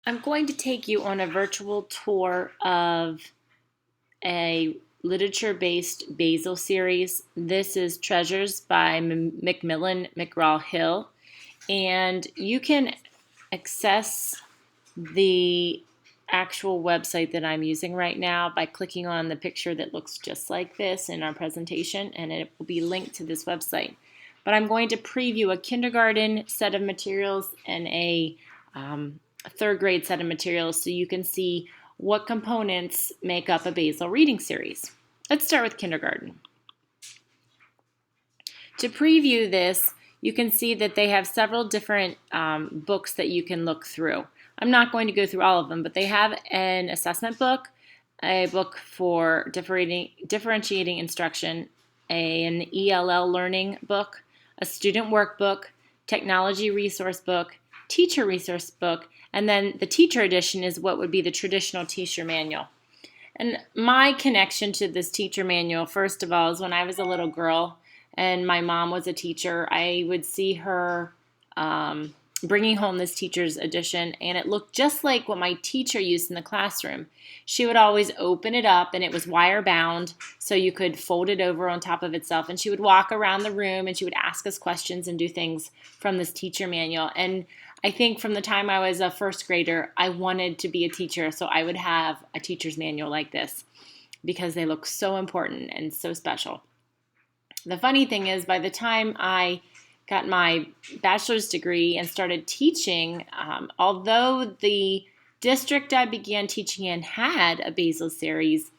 I'm going to take you on a virtual tour of a literature-based Basal series. This is Treasures by Macmillan McGraw-Hill, and you can access the actual website that I'm using right now by clicking on the picture that looks just like this in our presentation, and it will be linked to this website. But I'm going to preview a kindergarten set of materials and a third grade set of materials so you can see what components make up a Basal reading series. Let's start with kindergarten. To preview this, you can see that they have several different books that you can look through. I'm not going to go through all of them, but they have an assessment book, a book for differentiating instruction, an ELL learning book, a student workbook, technology resource book, teacher resource book, and then the teacher edition is what would be the traditional teacher manual. And my connection to this teacher manual, first of all, is when I was a little girl and my mom was a teacher, I would see her bringing home this teacher's edition, and it looked just like what my teacher used in the classroom. She would always open it up, and it was wire bound, so you could fold it over on top of itself, and she would walk around the room, and she would ask us questions and do things from this teacher manual. And I think from the time I was a first grader, I wanted to be a teacher, so I would have a teacher's manual like this because they look so important and so special. The funny thing is, by the time I got my bachelor's degree and started teaching, although the district I began teaching in had a Basal series,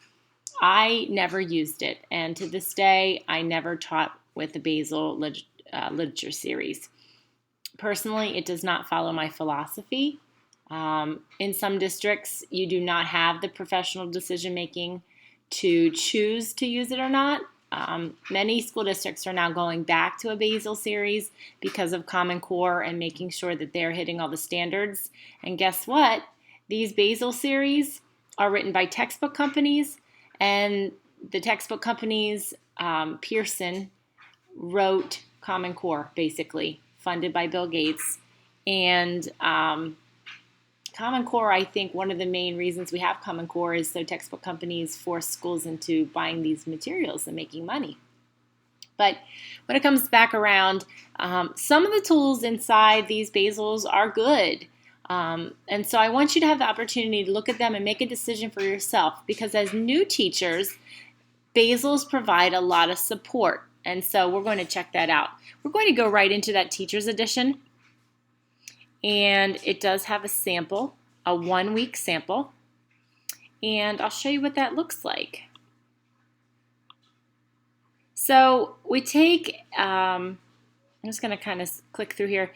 I never used it. And to this day, I never taught with the Basal literature series. Personally, it does not follow my philosophy. In some districts, you do not have the professional decision making to choose to use it or not. Many school districts are now going back to a Basal series because of Common Core and making sure that they're hitting all the standards. And guess what? These Basal series are written by textbook companies, and the textbook companies, Pearson, wrote Common Core, basically, funded by Bill Gates. And Common Core, I think one of the main reasons we have Common Core is so textbook companies force schools into buying these materials and making money. But when it comes back around, some of the tools inside these Basals are good. And so I want you to have the opportunity to look at them and make a decision for yourself, because as new teachers, Basals provide a lot of support. And so we're going to check that out. We're going to go right into that teacher's edition. And it does have a sample, a 1-week sample. And I'll show you what that looks like. So we take, I'm just going to kind of click through here.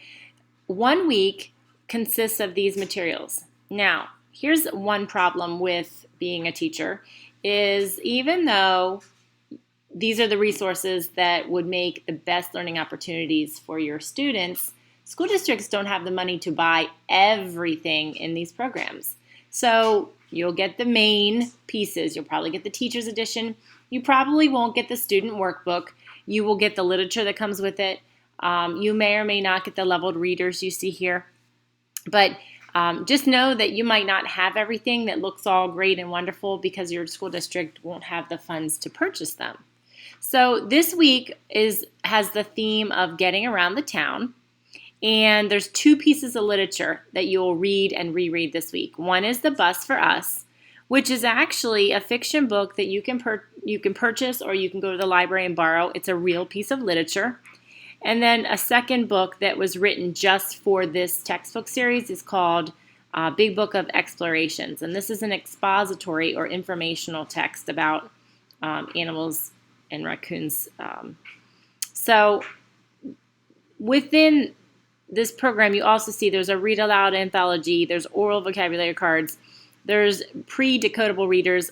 1 week consists of these materials. Now, here's one problem with being a teacher, is even though these are the resources that would make the best learning opportunities for your students, school districts don't have the money to buy everything in these programs. So you'll get the main pieces. You'll probably get the teacher's edition. You probably won't get the student workbook. You will get the literature that comes with it. You may or may not get the leveled readers you see here. But just know that you might not have everything that looks all great and wonderful because your school district won't have the funds to purchase them. So this week has the theme of getting around the town. And there's 2 pieces of literature that you'll read and reread this week. One is The Bus for Us, which is actually a fiction book that you can purchase or you can go to the library and borrow. It's a real piece of literature. And then a second book that was written just for this textbook series is called Big Book of Explorations. And this is an expository or informational text about animals and raccoons. So within this program, you also see there's a read aloud anthology, there's oral vocabulary cards, there's pre-decodable readers.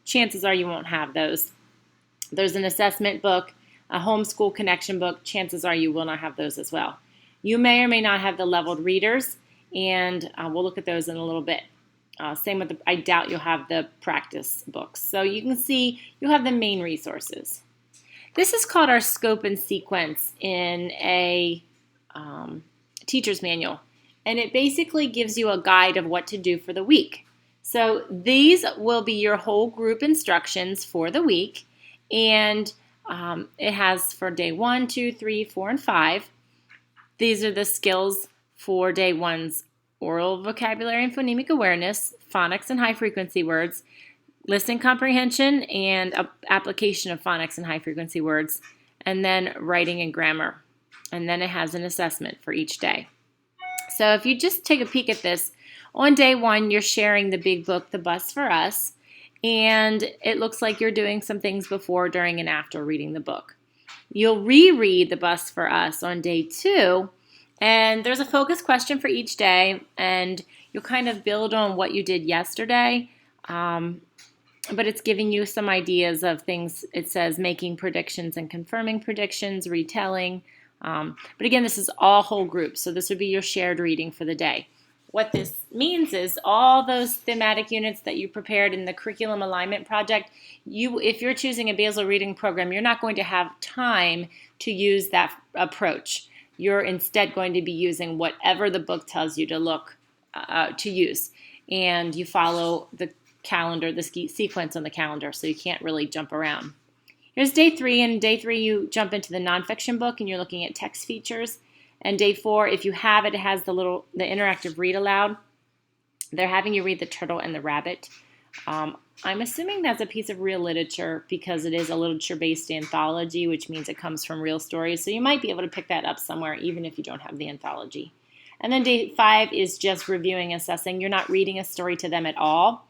Chances are you won't have those. There's an assessment book, a homeschool connection book. Chances are you will not have those as well. You may or may not have the leveled readers, and we'll look at those in a little bit. Same with I doubt you'll have the practice books. So you can see you'll have the main resources. This is called our scope and sequence in a teacher's manual. and it basically gives you a guide of what to do for the week. So these will be your whole group instructions for the week, and it has for day 1, 2, 3, 4, and 5. These are the skills for day 1's oral vocabulary and phonemic awareness, phonics and high frequency words, listening comprehension, and application of phonics and high frequency words, and then writing and grammar. And then it has an assessment for each day. So if you just take a peek at this, on day 1, you're sharing the big book, The Bus for Us, and it looks like you're doing some things before, during, and after reading the book. You'll reread The Bus for Us on day 2, and there's a focus question for each day, and you'll kind of build on what you did yesterday, but it's giving you some ideas of things. It says making predictions and confirming predictions, retelling. But again, this is all whole groups, so this would be your shared reading for the day. What this means is all those thematic units that you prepared in the curriculum alignment project, if you're choosing a Basal reading program, you're not going to have time to use that approach. You're instead going to be using whatever the book tells you to use. And you follow the calendar, the sequence on the calendar, so you can't really jump around. Here's day 3, and day 3 you jump into the nonfiction book and you're looking at text features. And day 4, if you have it, it has the interactive read aloud. They're having you read The Turtle and the Rabbit. I'm assuming that's a piece of real literature because it is a literature-based anthology, which means it comes from real stories. So you might be able to pick that up somewhere even if you don't have the anthology. And then day 5 is just reviewing, assessing. You're not reading a story to them at all.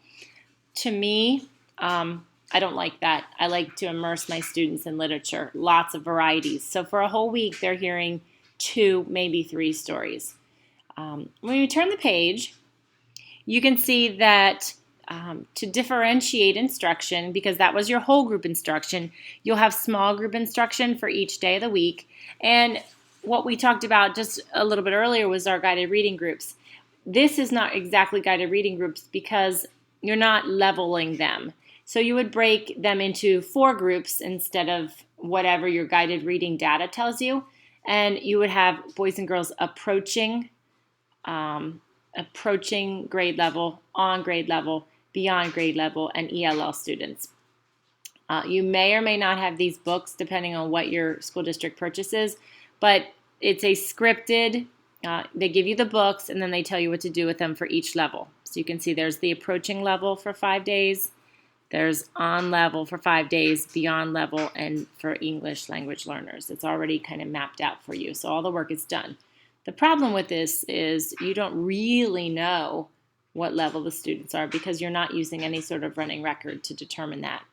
To me, I don't like that. I like to immerse my students in literature, lots of varieties. So for a whole week, they're hearing 2, maybe 3 stories. When you turn the page, you can see that to differentiate instruction, because that was your whole group instruction, you'll have small group instruction for each day of the week. And what we talked about just a little bit earlier was our guided reading groups. This is not exactly guided reading groups because you're not leveling them. So you would break them into 4 groups instead of whatever your guided reading data tells you. And you would have boys and girls approaching grade level, on grade level, beyond grade level, and ELL students. You may or may not have these books depending on what your school district purchases, but it's a scripted, they give you the books and then they tell you what to do with them for each level. So you can see there's the approaching level for 5 days, there's on level for 5 days, beyond level, and for English language learners. It's already kind of mapped out for you, so all the work is done. The problem with this is you don't really know what level the students are because you're not using any sort of running record to determine that.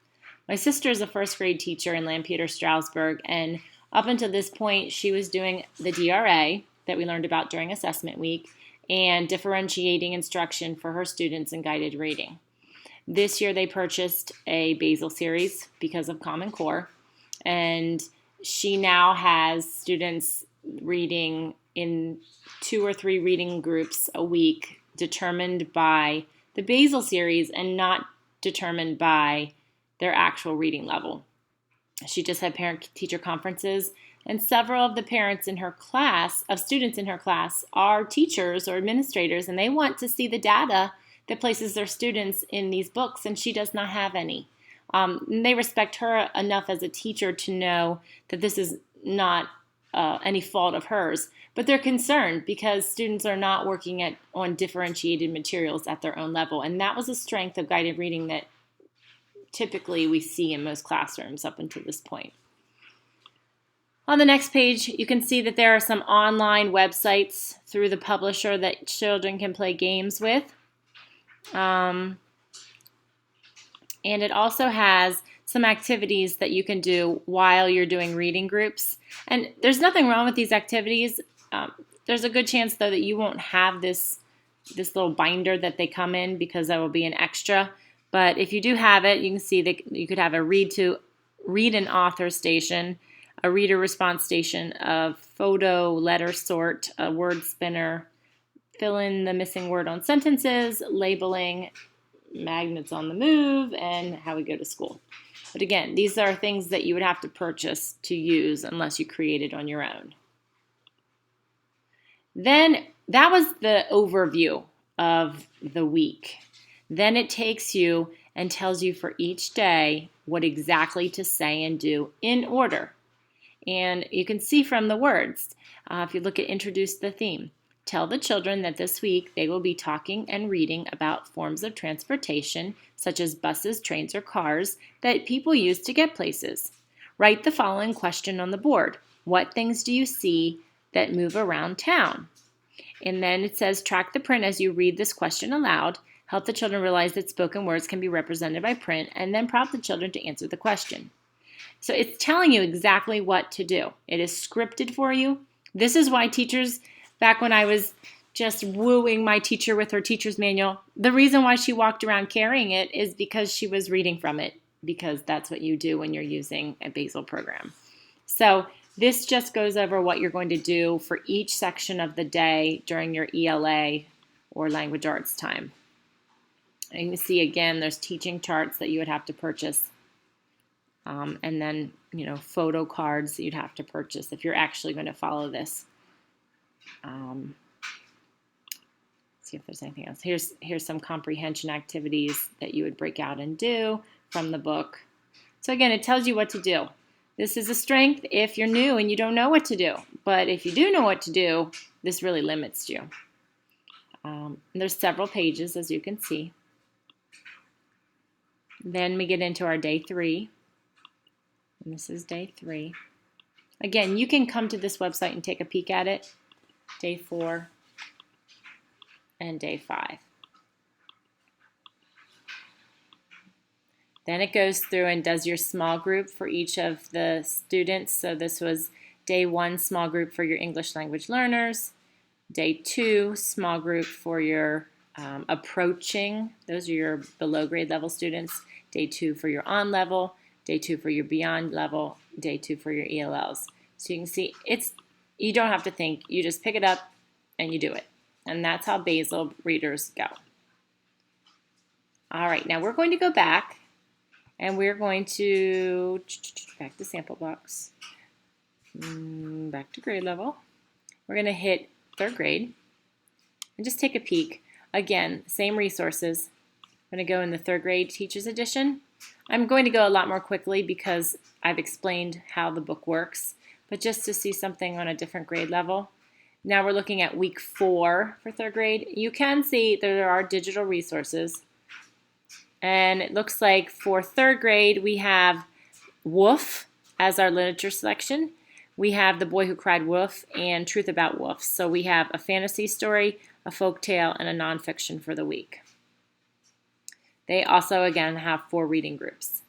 My sister is a first grade teacher in Lampeter-Strasburg, and up until this point, she was doing the DRA that we learned about during assessment week and differentiating instruction for her students in guided reading. This year they purchased a Basal series because of Common Core, and she now has students reading in 2 or 3 reading groups a week determined by the Basal series and not determined by their actual reading level. She just had parent-teacher conferences, and several of the parents in her class, of students in her class, are teachers or administrators, and they want to see the data that places their students in these books, and she does not have any. And they respect her enough as a teacher to know that this is not any fault of hers, but they're concerned because students are not working on differentiated materials at their own level, and that was a strength of guided reading that typically we see in most classrooms up until this point. On the next page, you can see that there are some online websites through the publisher that children can play games with. And it also has some activities that you can do while you're doing reading groups. And there's nothing wrong with these activities. There's a good chance, though, that you won't have this little binder that they come in because that will be an extra. But if you do have it, you can see that you could have a read and author station, a reader response station, a photo letter sort, a word spinner, fill in the missing word on sentences, labeling, magnets on the move, and how we go to school. But again, these are things that you would have to purchase to use unless you create it on your own. Then that was the overview of the week. Then it takes you and tells you for each day what exactly to say and do in order. And you can see from the words, if you look at introduce the theme, tell the children that this week they will be talking and reading about forms of transportation, such as buses, trains, or cars, that people use to get places. Write the following question on the board. What things do you see that move around town? And then it says track the print as you read this question aloud. Help the children realize that spoken words can be represented by print, and then prompt the children to answer the question. So it's telling you exactly what to do. It is scripted for you. This is why teachers, back when I was just wooing my teacher with her teacher's manual, the reason why she walked around carrying it is because she was reading from it, because that's what you do when you're using a Basal program. So this just goes over what you're going to do for each section of the day during your ELA or language arts time. And you can see again, there's teaching charts that you would have to purchase. And then, photo cards that you'd have to purchase if you're actually going to follow this. See if there's anything else. Here's some comprehension activities that you would break out and do from the book. So again, it tells you what to do. This is a strength if you're new and you don't know what to do. But if you do know what to do, this really limits you. There's several pages, as you can see. Then we get into our day 3. And this is day 3. Again, you can come to this website and take a peek at it. Day 4 and day 5. Then it goes through and does your small group for each of the students. So this was day 1, small group for your English language learners. Day 2, small group for your approaching. Those are your below grade level students. Day 2 for your on level. Day 2 for your beyond level. Day 2 for your ELLs. So you can see you don't have to think. You just pick it up and you do it. And that's how Basal readers go. All right, now we're going to go back. And we're going to, back to sample box, back to grade level. We're going to hit 3rd grade and just take a peek. Again, same resources. I'm going to go in the 3rd grade Teachers Edition. I'm going to go a lot more quickly because I've explained how the book works, but just to see something on a different grade level. Now we're looking at week 4 for 3rd grade. You can see there are digital resources. And it looks like for 3rd grade, we have Wolf as our literature selection. We have The Boy Who Cried Wolf and Truth About Wolves. So we have a fantasy story, a folk tale, and a nonfiction for the week. They also, again, have 4 reading groups: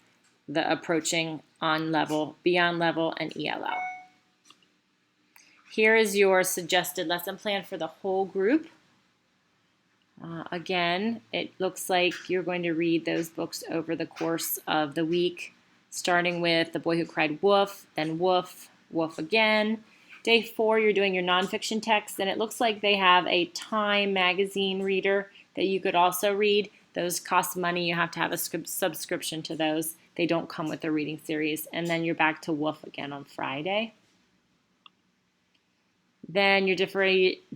the approaching, on level, beyond level, and ELL. Here is your suggested lesson plan for the whole group. Again, it looks like you're going to read those books over the course of the week, starting with The Boy Who Cried Wolf, then Wolf, Wolf again. Day 4, you're doing your nonfiction text, and it looks like they have a Time magazine reader that you could also read. Those cost money. You have to have a subscription to those. They don't come with a reading series. And then you're back to Wolf again on Friday. Then your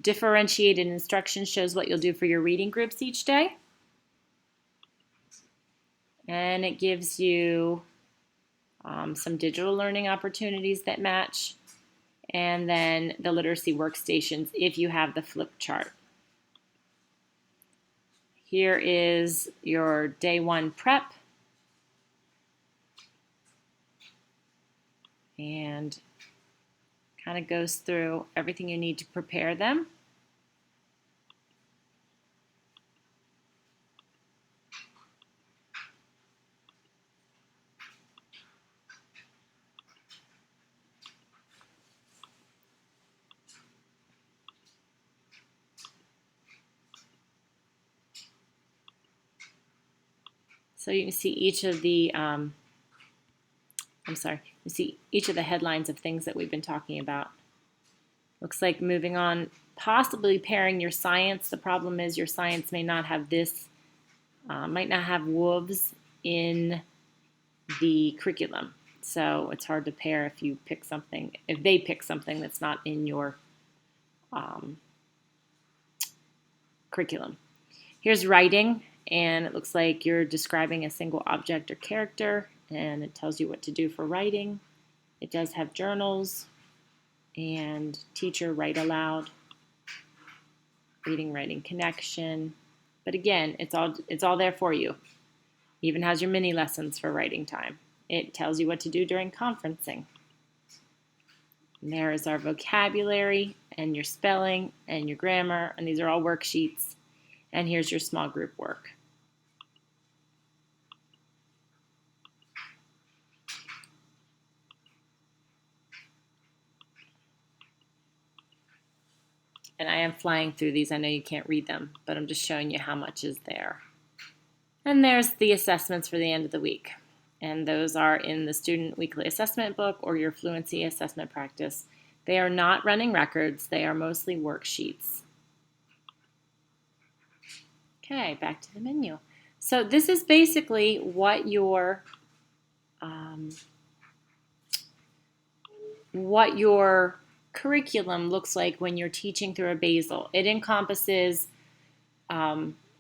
differentiated instruction shows what you'll do for your reading groups each day. And it gives you some digital learning opportunities that match. And then the literacy workstations if you have the flip chart. Here is your day 1 prep. And kind of goes through everything you need to prepare them. So you can see each of the you see each of the headlines of things that we've been talking about. Looks like moving on, possibly pairing your science. The problem is your science may not have this, might not have wolves in the curriculum. So it's hard to pair if they pick something that's not in your curriculum. Here's writing, and it looks like you're describing a single object or character, and it tells you what to do for writing. It does have journals and teacher write aloud, reading, writing, connection. But again, it's all there for you. Even has your mini lessons for writing time. It tells you what to do during conferencing. And there is our vocabulary and your spelling and your grammar, and these are all worksheets. And here's your small group work. And I am flying through these. I know you can't read them, but I'm just showing you how much is there. And there's the assessments for the end of the week. And those are in the Student Weekly Assessment book or your Fluency Assessment Practice. They are not running records. They are mostly worksheets. Okay, back to the menu. So this is basically what your curriculum looks like when you're teaching through a Basal. It encompasses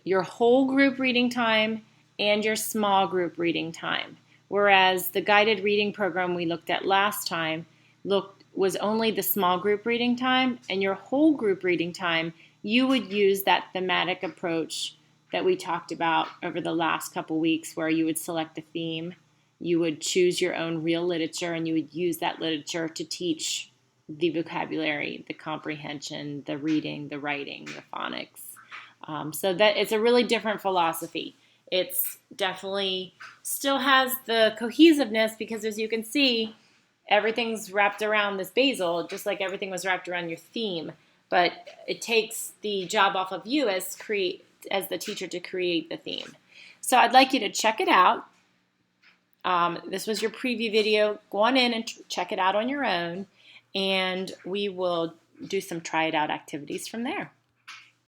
your whole group reading time and your small group reading time. Whereas the guided reading program we looked at last time was only the small group reading time, and your whole group reading time, you would use that thematic approach that we talked about over the last couple weeks, where you would select a theme, you would choose your own real literature, and you would use that literature to teach the vocabulary, the comprehension, the reading, the writing, the phonics. So that it's a really different philosophy. It's definitely still has the cohesiveness because, as you can see, everything's wrapped around this Basal, just like everything was wrapped around your theme. But it takes the job off of you as the teacher to create the theme. So I'd like you to check it out. This was your preview video. Go on in and check it out on your own, and we will do some try it out activities from there.